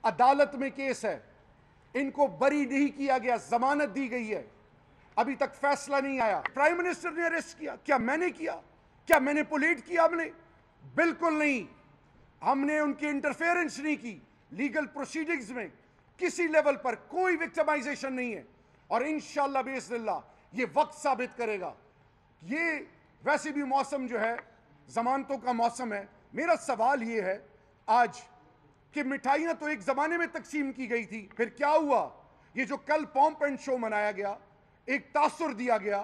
अदालत में केस है, इनको बरी नहीं किया गया, जमानत दी गई है, अभी तक फैसला नहीं आया। प्राइम मिनिस्टर ने अरेस्ट किया, क्या मैंने किया? क्या मैनिपुलेट किया हमने? बिल्कुल नहीं। हमने उनकी इंटरफेरेंस नहीं की। लीगल प्रोसीडिंग्स में किसी लेवल पर कोई विक्टिमाइजेशन नहीं है और इंशाअल्लाह बिइज़्निल्लाह ये वक्त साबित करेगा। ये वैसे भी मौसम जो है जमानतों का मौसम है। मेरा सवाल ये है आज कि मिठाइयां तो एक जमाने में तकसीम की गई थी, फिर क्या हुआ? ये जो कल पॉम्प एंड शो मनाया गया, एक तासुर दिया गया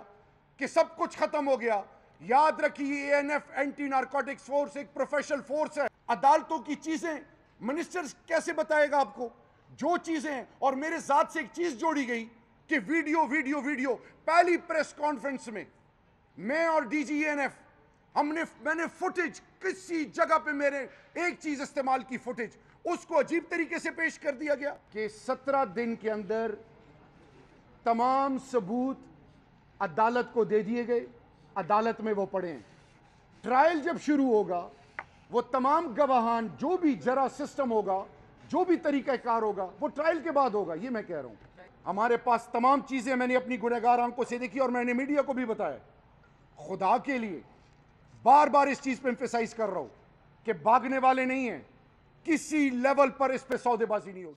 कि सब कुछ खत्म हो गया। याद रखिए एएनएफ एंटी नारकोटिक्स फोर्स एक प्रोफेशनल फोर्स है। अदालतों की चीजें मिनिस्टर कैसे बताएगा आपको जो चीजें? और मेरे साथ से एक चीज जोड़ी गई कि वीडियो वीडियो वीडियो। पहली प्रेस कॉन्फ्रेंस में मैं और डीजी एएनएफ मैंने फुटेज किसी जगह पे मेरे एक चीज इस्तेमाल की, फुटेज उसको अजीब तरीके से पेश कर दिया गया कि 17 दिन के अंदर तमाम सबूत अदालत को दे दिए गए, अदालत में वो पड़े हैं। ट्रायल जब शुरू होगा वो तमाम गवाहान, जो भी जरा सिस्टम होगा, जो भी तरीकाकार होगा, वो ट्रायल के बाद होगा। ये मैं कह रहा हूं। हमारे पास तमाम चीजें मैंने अपनी गुनहगार आंखों से देखी और मैंने मीडिया को भी बताया। खुदा के लिए बार बार इस चीज पे एम्फेसाइज कर रहा हूं कि भागने वाले नहीं हैं, किसी लेवल पर इस पे सौदेबाजी नहीं होगी।